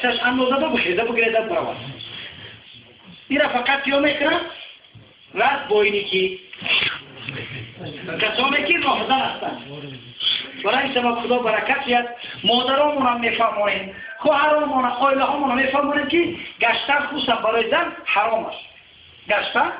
دستش اندازه بخیزه بگیره برود. ایره فقط یا میکنن رد بوینی که کسانی که نافذن هستند. برای این سبب خدا برکت بیاد. مادرامون هم میفهمونیم، خواهرامون آیله هامون هم میفهمونیم که گشتن خصوصا برای زن حرام است. گشتن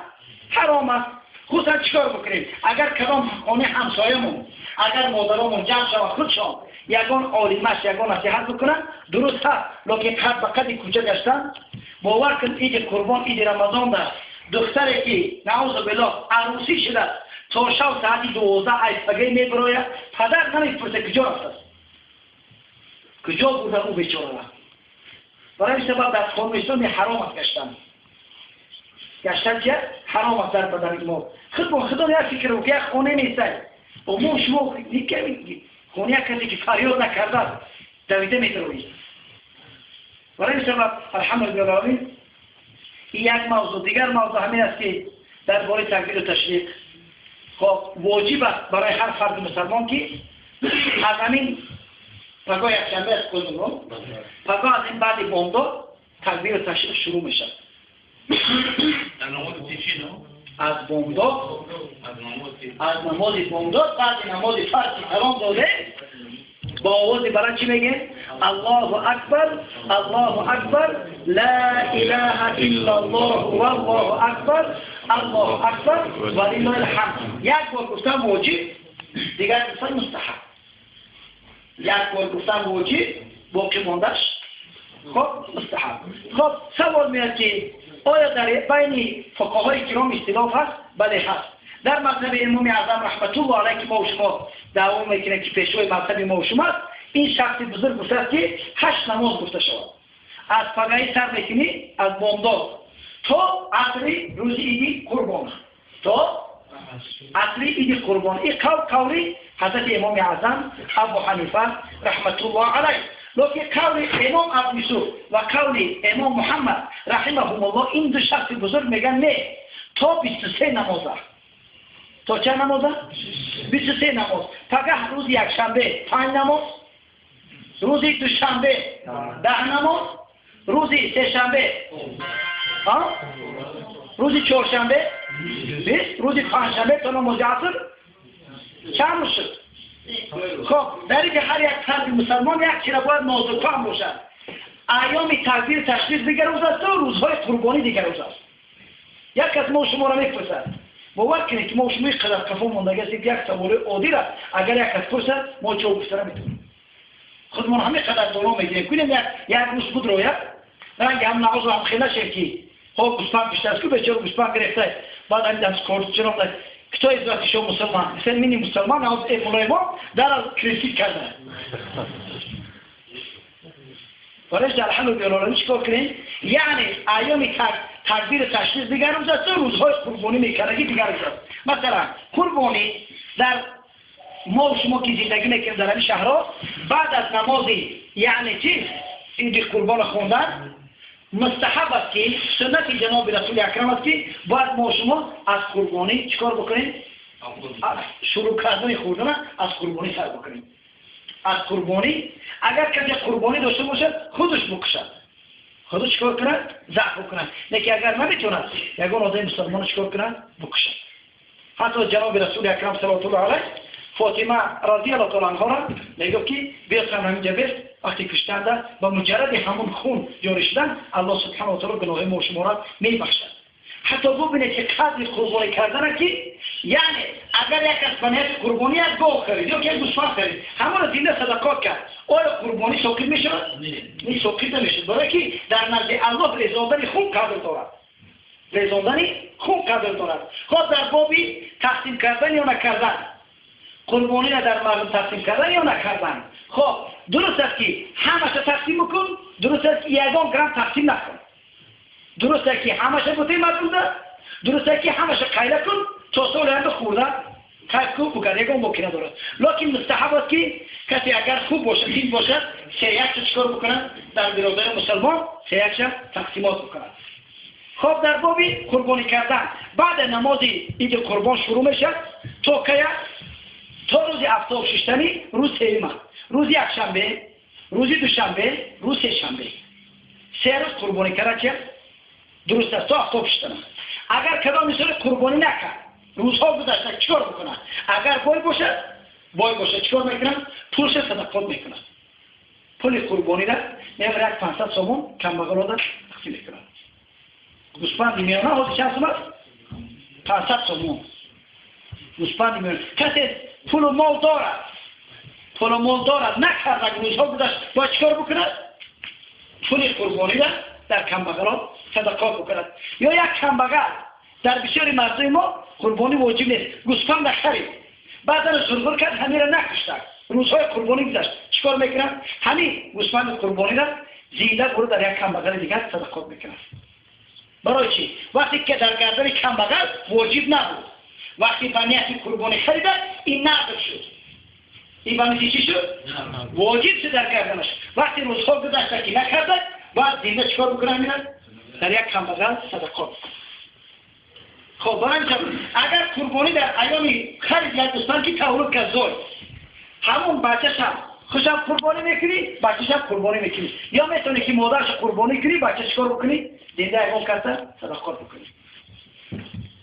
حرام است. خصوصا چیکار بکنیم؟ اگر کدام خانه همسایمون، اگر مادرامون جمع شود خودشان یگان عالمش یگان نصیحت بکنن درست هست، لیکن قد به قد کوچه گشتن. باور کن عید قربان، عید رمضان ده دختری که نعوذ بالله عروسی شده تا شب ساعت 12 ایستگی میبراید، پدر نمیپرسه کجا رفت، کجا بوده او بیچاره. برای این سبب در خانه‌شان حرام است گشتن که حرام است در بدن ما. خودمون یک فکر رو که خانه نیسته و ما شما نیکمی خانه کسی که فریاد نکرده دویده میدروید. برای این سبب الحمدلله این یک موضوع. دیگر موضوع همین است که درباره تکبیر و تشریق خب واجب است برای هر فرد مسلمان که از همین پگاه یکشنبه از کلمون پگاه از این بعد بامداد تکبیر و تشریق شروع میشه. از بامداد از نماز بامداد بعد نماز فرض حرام داده با آواز بلند چی میگه؟ الله اکبر الله اکبر لا اله الا الله والله اکبر الله اکبر ولله الحمد. یک بار گفتن واجب، دیگر گفتن مستحب. یک بار گفتن واجب، باقی موندهش خب مستحب. خب سوال میاد که آیا در بین فقهای کرام اختلاف هست؟ بله هست. در مذهب امام اعظم رحمت الله علیه که ما و شما دعوا میکنیم که پیشوای مذهب ما و شما است، این شخص بزرگ گفته است که 8 نماز گفته شود. از پگاهی سر میکنی از بامداد تا عصری روز عید قربان، تا عصری عید قربان. این قولی حضرت امام اعظم ابو حنیفه رحمت الله علیه. لیکن قول امام ابو یوسف و قول امام محمد رحمهم الله، این دو شخص بزرگ میگن نه، تا 23 نماز است. تا چه نماز است؟ 23 نماز. پگاه روز یکشنبه 5 نماز، روز دوشنبه 10 نماز، روز سه‌شنبه روز چهارشنبه 20، روز پنجشنبه تا نماز عصر چند شد؟ خب در اینکه هر یک فرد مسلمان یک چیز باید نازک‌فهم باشد. ایام تکبیر تشریق دیگر روز است و روزهای قربانی دیگر روز است. یک از ما شما را میپرسد باور کنید که ما شما یک قدر کفا ماندگی است، یک سوال عادی را اگر یک از پرسد ما جواب گفتن میتونیم. خودمون همه قدر دورا میگیریم کنیم یک روز بود رویت رنگ هم نعوذ هم خیلی شرکی خب گوسفند بیشتر است که بچه‌ها گوسفند گرفته بعد این دست کارت چرا کتا ازرات شما مسلمان مثل مینی مسلمان از مولای ما در از کریسیت کرده. برایش در حل و بیالارمی چکار کنیم؟ یعنی ایام تکبیر تشریق دیگر روز است و روزهای قربانی میکنه دیگر روز است. مثلا قربانی در ما و شما که زندگی میکنیم در این شهرها بعد از نمازی یعنی چیز عید قربان خوندن مستحب است که سنت جناب رسول اکرم است که باید ما و شما از قربانی چیکار بکنیم؟ شروع کردن خوردن از قربانی سر بکنیم. از قربانی اگر کسی قربانی داشته باشد خودش بکشد، خودش چیکار کند؟ ذبح بکند. لیکن اگر نمیتوند یگان آدم مسلمان چیکار کند؟ بکشد. حتی جناب رسول اکرم صلی الله علیه فاطمه رضی الله تعالی عنها را میگه که بیاد همینجا بیاد وقتی کشتنده با مجرد همون خون جاری شدن الله سبحانه و تعالی گناه ما و شما را میبخشد. حتی ببینید که قدر قربانی کردن که یعنی اگر یک از بنیت قربانی از گاو خرید یا که یک گوسفند خرید همون زنده صدقات کرد آیا قربانی ساقط میشه؟ نه ساقط نمیشه، برای که در نزد الله رضایت خون قدر دارد. رضایت خون قدر دارد. خود در بابی تقسیم کردن یا نکردن قربانی را در مردم تقسیم کردن یا نکردن. خب درست است که همش تقسیم بکن، درست است که یگان گرم تقسیم نکن، درست است که همش بوده مردم، درست است که همش قیله کن تا سال هم خورده کیف کن بگرد یگان باقی ندارد. لیکن مستحب است که کسی اگر خوب باشد تیز باشد سه یک چکار بکنند در برادر مسلمان سه یک تقسیمات بکنند. خب در بابی قربانی کردن بعد نماز عید قربان شروع میشه تا که تا روز هفتم ششمی روز سوم، روز یکشنبه، روز دوشنبه، روز سه‌شنبه. 3 روز قربانی کرد چه درست است تا آفتاب شدن. اگر کدام مثال قربانی نکرد روزها گذشته چیکار بکنه؟ اگر بای باشه چیکار میکنن؟ پولش صدقات میکنن. پول قربانی را میبرد 500 سوم کمبغل را تقسیم میکنن. گوسفند میانه حاضر چند سوم است؟ 500 سوم. گوسفند میانه کسی پول و مال دارد نکرد روزها گذشت باید چیکار بکند؟ پول قربانی را در کمبغل صدقات بکند. یا یک کمبغل در بسیاری مردم ما قربانی واجب نیست. گوسفند خرید بعدا زرگر کرد همین را نکشتند. روزهای قربانی گذشت چیکار میکنند؟ همین گوسفند قربانی را زیده برو در یک کمبغل دیگر صدقات میکنند. برای چی؟ وقتی که در گردن کمبغل واجب نبود، وقتی به نیت قربانی خریدن این نقد شد. این به چی شد؟ واجب شد در گردنش. وقتی روزها گذشت که نکردن باید زنده چیکار بکنن؟ میرن در یک کمبغل صدقات. خب برای اگر قربانی در ایامی خرید یا دوستان که تولد که زور همون بچه‌ش هم خوشم قربانی میکنی بچه‌ش هم قربانی میکنی، یا میتونی که مادرش قربانی کنی بچه‌ش چیکار بکنی؟ زنده ایام کرده صدقات بکنی.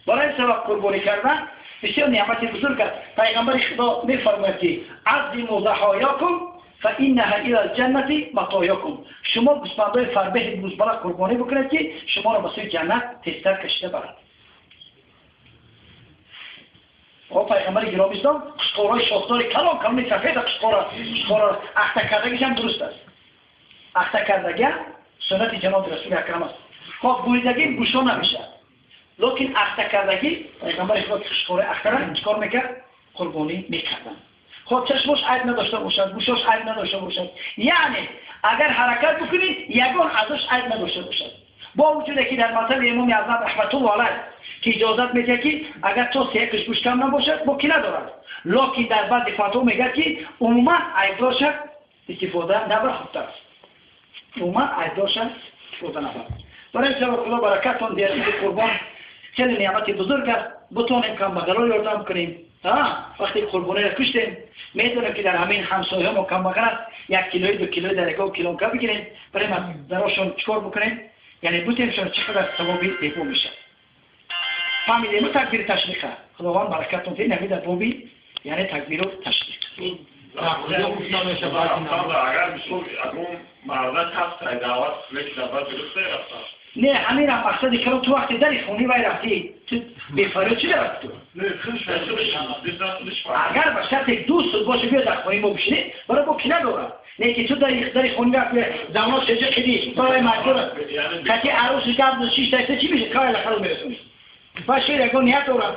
برای سبب قربانی کردن بسیار نعمت بزرگ است. پیغمبر خدا میفرماید که عظموا ضحایاکم فانها الى الجنه مطایاکم. شما گوسفندای فربه بزرگ قربانی بکنید که شما را به سوی جنت تیزتر کشیده برد. او پیغمبر گرامی اسلام قشقورای شاخدار کلام می‌سفید قشقورا اخته کردگیش هم درست است. اخته کردگی سنت جناب رسول اکرم است. خب بریدگی گوشا نمیشه، لیکن اخته کردگی پیغمبر خدا قشقورای اخته را چیکار میکرد؟ قربانی میکردن. خب چشمش عیب نداشته باشد، گوشش عیب نداشته باشد، یعنی اگر حرکت بکنی یگان ازش عیب نداشته باشد. با وجود که در مطلب امام اعظم رحمت الله علیه که اجازت میده که اگر تو سیکش گوش کم نباشد با کی ندارد، لیکن در بعض فتوا میگه که عموما عیبدارش استفاده نبر خوبتر است. عموما عیبدارش استفاده نبر. برای سبب خدا برکتون در قربان خیلی نعمت بزرگ است. بتونیم کمبغلا یردم کنیم. وقتی قربانی را کشتیم میدونیم که در همین همسایه هم کمبغل است 1 کیلویی 2 کیلویی در یک کیلو کا بگیریم برای ما دراشون چیکار بکنیم؟ یعنی بودیمشون چقدر ثوابی دیپو میشه. فهمیدیم تکبیر تشریقه. خداوند برکتون دید نمید بوبی یعنی تکبیر و تشریق. اگر بسیار اون مردت هست دعوت یک دعوت درسته رفت. نه همین هم مقصدی که تو وقتی داری خونی وای رفتی تو بیفاره چی دارد تو؟ اگر به شرط دوست باشه بیاد در خونی ما بشینی برای با کی ندارد. نه که تو داری خونی رفتی زمان سجه خیلی برای مجبورت کتی عروسی قبل 6 دسته چی میشه؟ کار لخل میرسونی باشه یکون نیت دارد